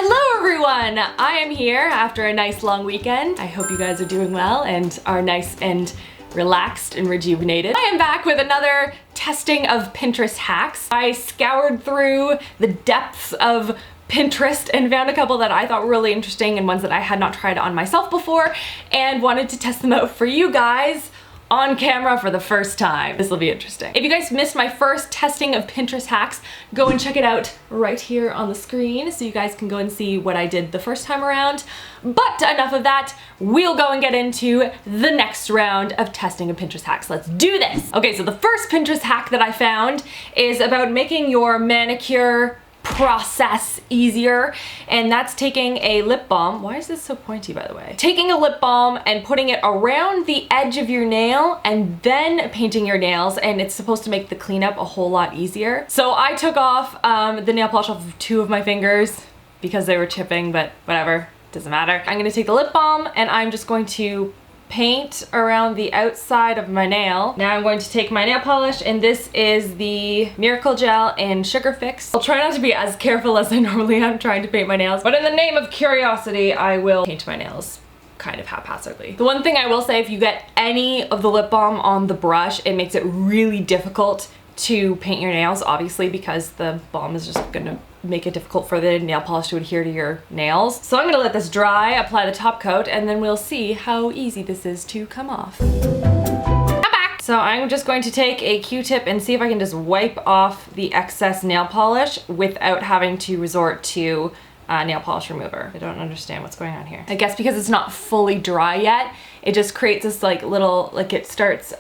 Hello everyone! I am here after a nice long weekend. I hope you guys are doing well and are nice and relaxed and rejuvenated. I am back with another testing of Pinterest hacks. I scoured through the depths of Pinterest and found a couple that I thought were really interesting and ones that I had not tried on myself before and wanted to test them out for you guys on camera for the first time. This will be interesting. If you guys missed my first testing of Pinterest hacks, go and check it out right here on the screen so you guys can go and see what I did the first time around. But enough of that, we'll go and get into the next round of testing of Pinterest hacks. Let's do this. Okay, so the first Pinterest hack that I found is about making your manicure process easier, and that's taking a lip balm. Why is this so pointy, by the way? Taking a lip balm and putting it around the edge of your nail and then painting your nails, and it's supposed to make the cleanup a whole lot easier. So I took off the nail polish off of 2 of my fingers because they were chipping, but whatever, doesn't matter. I'm gonna take the lip balm and I'm just going to paint around the outside of my nail. Now I'm going to take my nail polish, and this is the Miracle Gel in Sugar Fix. I'll try not to be as careful as I normally am trying to paint my nails, but in the name of curiosity, I will paint my nails kind of haphazardly. The one thing I will say, if you get any of the lip balm on the brush, it makes it really difficult to paint your nails, obviously, because the balm is just gonna make it difficult for the nail polish to adhere to your nails. So I'm gonna let this dry, apply the top coat, and then we'll see how easy this is to come off. I'm back! So I'm just going to take a Q-tip and see if I can just wipe off the excess nail polish without having to resort to nail polish remover. I don't understand what's going on here. I guess because it's not fully dry yet, it just creates this like little, like it starts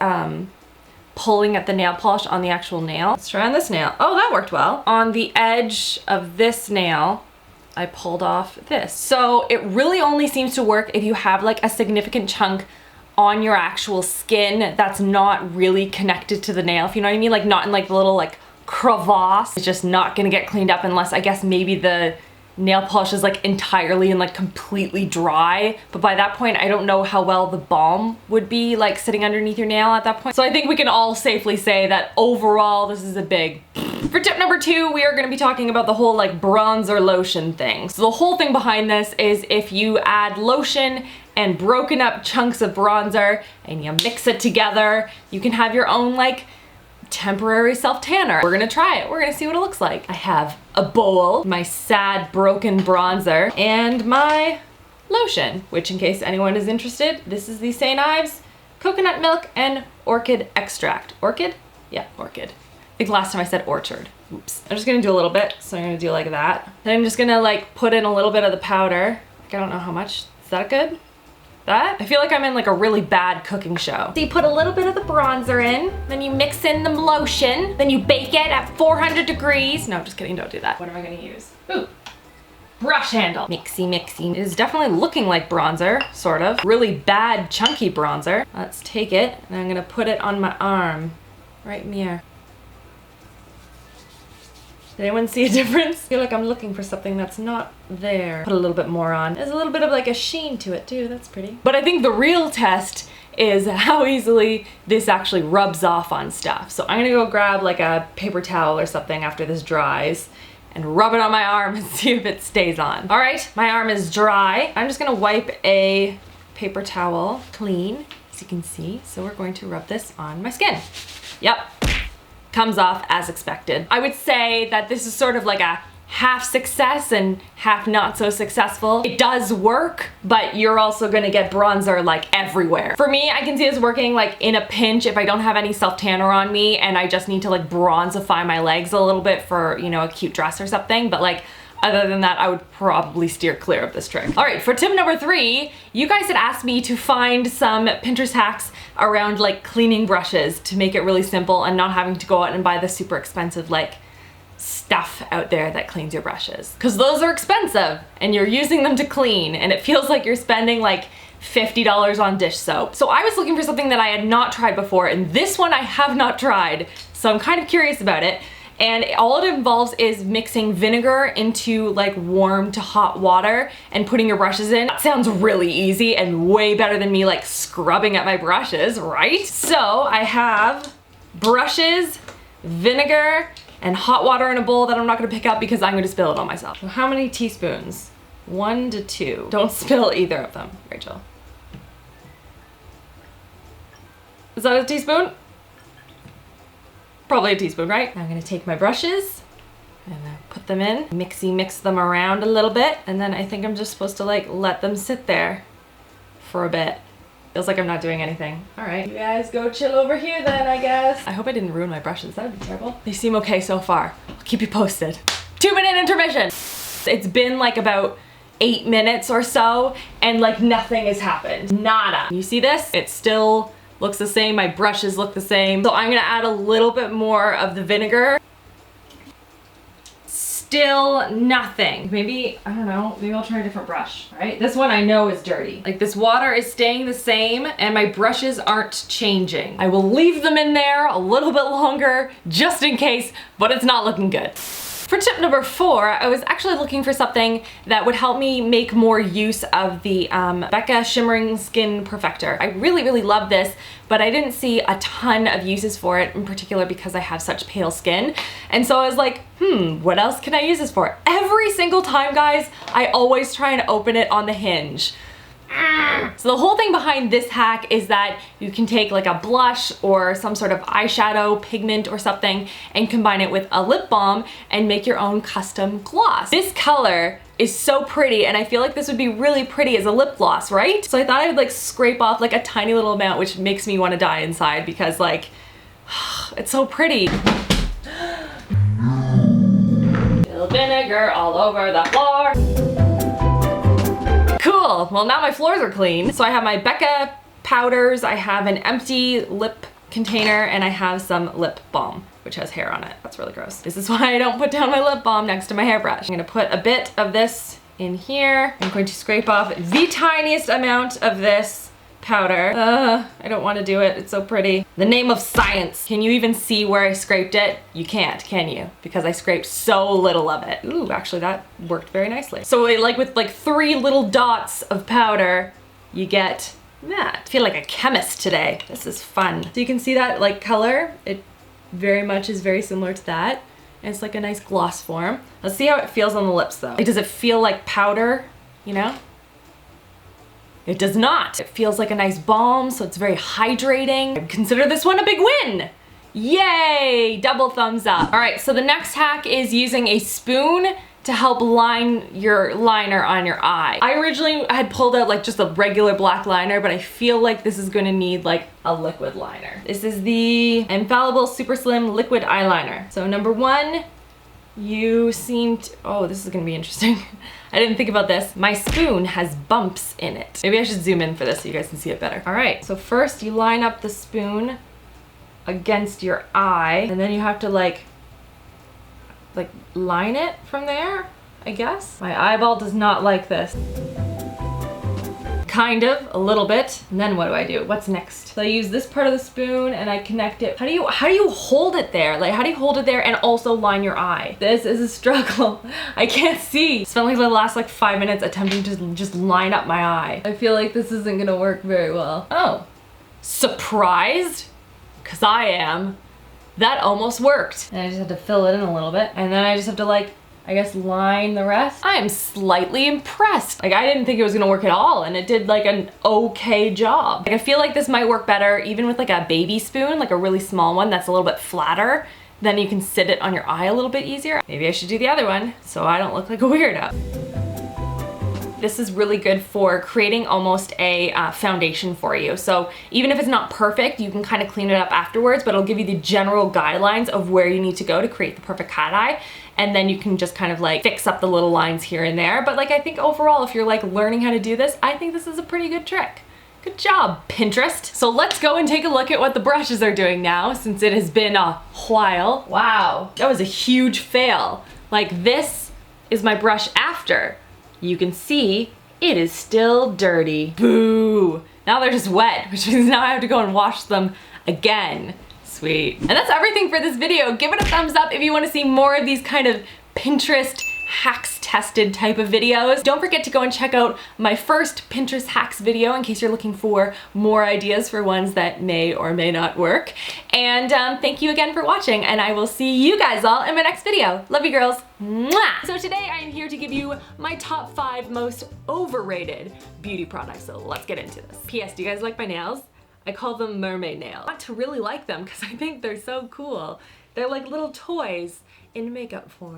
pulling at the nail polish on the actual nail. Let's try on this nail. Oh, that worked well. On the edge of this nail, I pulled off this. So it really only seems to work if you have like a significant chunk on your actual skin that's not really connected to the nail, if you know what I mean? Like not in like the little like crevasse. It's just not gonna get cleaned up unless I guess maybe the nail polish is like entirely and like completely dry, but by that point I don't know how well the balm would be like sitting underneath your nail at that point. So I think we can all safely say that overall this is a big For tip number 2, we are going to be talking about the whole like bronzer lotion thing. So the whole thing behind this is if you add lotion and broken up chunks of bronzer and you mix it together, you can have your own like temporary self-tanner. We're gonna try it. We're gonna see what it looks like. I have a bowl, my sad broken bronzer, and my lotion, which in case anyone is interested, this is the St. Ives coconut milk and orchid extract. Orchid? Yeah, orchid. I think last time I said orchard. Oops. I'm just gonna do a little bit, so I'm gonna do like that. Then I'm just gonna like put in a little bit of the powder. Like, I don't know how much. Is that good? That? I feel like I'm in like a really bad cooking show. So you put a little bit of the bronzer in, then you mix in the lotion, then you bake it at 400 degrees. No, just kidding, don't do that. What am I gonna use? Ooh, brush handle. Mixy, mixy. It is definitely looking like bronzer, sort of. Really bad, chunky bronzer. Let's take it, and I'm gonna put it on my arm, right in here. Did anyone see a difference? I feel like I'm looking for something that's not there. Put a little bit more on. There's a little bit of like a sheen to it too, that's pretty. But I think the real test is how easily this actually rubs off on stuff. So I'm gonna go grab like a paper towel or something after this dries and rub it on my arm and see if it stays on. All right, my arm is dry. I'm just gonna wipe a paper towel clean, as you can see. So we're going to rub this on my skin. Yep. Comes off as expected. I would say that this is sort of like a half success and half not so successful. It does work, but you're also gonna get bronzer like everywhere. For me, I can see this working like in a pinch if I don't have any self-tanner on me and I just need to like bronzify my legs a little bit for, you know, a cute dress or something, but like other than that, I would probably steer clear of this trick. All right, for tip number 3, you guys had asked me to find some Pinterest hacks around like cleaning brushes to make it really simple and not having to go out and buy the super expensive like stuff out there that cleans your brushes. Because those are expensive and you're using them to clean and it feels like you're spending like $50 on dish soap. So I was looking for something that I had not tried before, and this one I have not tried, so I'm kind of curious about it. And all it involves is mixing vinegar into like warm to hot water and putting your brushes in. That sounds really easy and way better than me like scrubbing at my brushes, right? So I have brushes, vinegar, and hot water in a bowl that I'm not gonna pick up because I'm gonna spill it on myself. So how many teaspoons? 1 to 2. Don't spill either of them, Rachel. Is that a teaspoon? Probably a teaspoon, right? I'm gonna take my brushes and put them in, mix them around a little bit, and then I think I'm just supposed to like let them sit there for a bit. Feels like I'm not doing anything. All right, you guys go chill over here then, I guess. I hope I didn't ruin my brushes. That would be terrible. They seem okay so far. I'll keep you posted. 2-minute intermission. It's been like about 8 minutes or so, and like nothing has happened. Nada. You see this? It still looks the same. My brushes look the same. So I'm gonna add a little bit more of the vinegar. Still nothing. Maybe, I don't know, maybe I'll try a different brush, right? This one I know is dirty. Like this water is staying the same and my brushes aren't changing. I will leave them in there a little bit longer just in case, but it's not looking good. For tip number 4, I was actually looking for something that would help me make more use of the Becca Shimmering Skin Perfector. I really love this, but I didn't see a ton of uses for it, in particular because I have such pale skin. And so I was like, what else can I use this for? Every single time, guys, I always try and open it on the hinge. So the whole thing behind this hack is that you can take like a blush or some sort of eyeshadow pigment or something and combine it with a lip balm and make your own custom gloss. This color is so pretty and I feel like this would be really pretty as a lip gloss, right? So I thought I would like scrape off like a tiny little amount, which makes me want to die inside because like, it's so pretty. Little vinegar all over the floor. Cool, well now my floors are clean. So I have my Becca powders, I have an empty lip container, and I have some lip balm, which has hair on it. That's really gross. This is why I don't put down my lip balm next to my hairbrush. I'm gonna put a bit of this in here. I'm going to scrape off the tiniest amount of this powder. I don't want to do it, it's so pretty. The name of science. Can you even see where I scraped it? You can't, can you? Because I scraped so little of it. Ooh, actually that worked very nicely. So like with like 3 little dots of powder, you get that. I feel like a chemist today. This is fun. So you can see that like color, it very much is very similar to that. And it's like a nice gloss form. Let's see how it feels on the lips though. Like, does it feel like powder, you know? It does not. It feels like a nice balm, so it's very hydrating. I'd consider this one a big win. Yay, double thumbs up. All right, so the next hack is using a spoon to help line your liner on your eye. I originally had pulled out like just a regular black liner, but I feel like this is gonna need like a liquid liner. This is the Infallible Super Slim Liquid Eyeliner. So number 1, you seem to, oh, this is gonna be interesting. I didn't think about this. My spoon has bumps in it. Maybe I should zoom in for this so you guys can see it better. All right, so first you line up the spoon against your eye, and then you have to like line it from there, I guess. My eyeball does not like this. Kind of, a little bit. And then what do? What's next? So I use this part of the spoon and I connect it. How do you hold it there? Like, how do you hold it there and also line your eye? This is a struggle. I can't see. Spent like the last like 5 minutes attempting to just line up my eye. I feel like this isn't gonna work very well. Oh, surprised? Cause I am. That almost worked. And I just had to fill it in a little bit. And then I just have to like, I guess, line the rest. I am slightly impressed. Like, I didn't think it was gonna work at all, and it did like an okay job. Like, I feel like this might work better even with like a baby spoon, like a really small one that's a little bit flatter. Then you can sit it on your eye a little bit easier. Maybe I should do the other one so I don't look like a weirdo. This is really good for creating almost a foundation for you. So even if it's not perfect, you can kind of clean it up afterwards, but it'll give you the general guidelines of where you need to go to create the perfect cat eye. And then you can just kind of like fix up the little lines here and there. But like, I think overall, if you're like learning how to do this, I think this is a pretty good trick. Good job, Pinterest. So let's go and take a look at what the brushes are doing now, since it has been a while. Wow, that was a huge fail. Like, this is my brush after. You can see it is still dirty. Boo! Now they're just wet, which means now I have to go and wash them again. Sweet. And that's everything for this video. Give it a thumbs up if you want to see more of these kind of Pinterest hacks tested type of videos. Don't forget to go and check out my first Pinterest hacks video in case you're looking for more ideas for ones that may or may not work. And thank you again for watching, and I will see you guys all in my next video. Love you girls. Mwah! So today I am here to give you my top 5 most overrated beauty products. So let's get into this. P.S. Do you guys like my nails? I call them mermaid nails. I want to really like them because I think they're so cool. They're like little toys in makeup form.